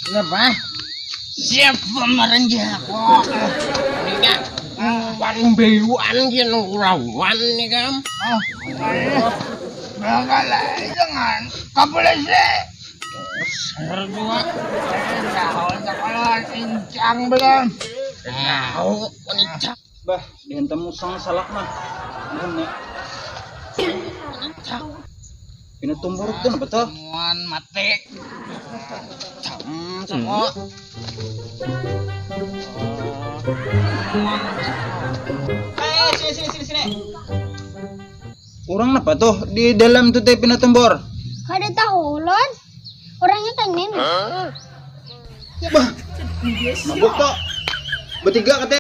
Kenapa? Siapa merenjak kok? Ini kan wan beuan gini rawan nih kan? Oh, bakalah jangan kapolisi. Serba, tahu sekolah cincang belum? Tahu, cincang. Bah, dihantam musang salak mah. Nih. Pinatumbur itu apa tuh? Muan mati. Sok. Sini. Orang apa tuh di dalam tuh teh pinatumbur? Ada tahu lon? Orangnya kan nenek. Bah, mabuk kok. Bertiga katanya.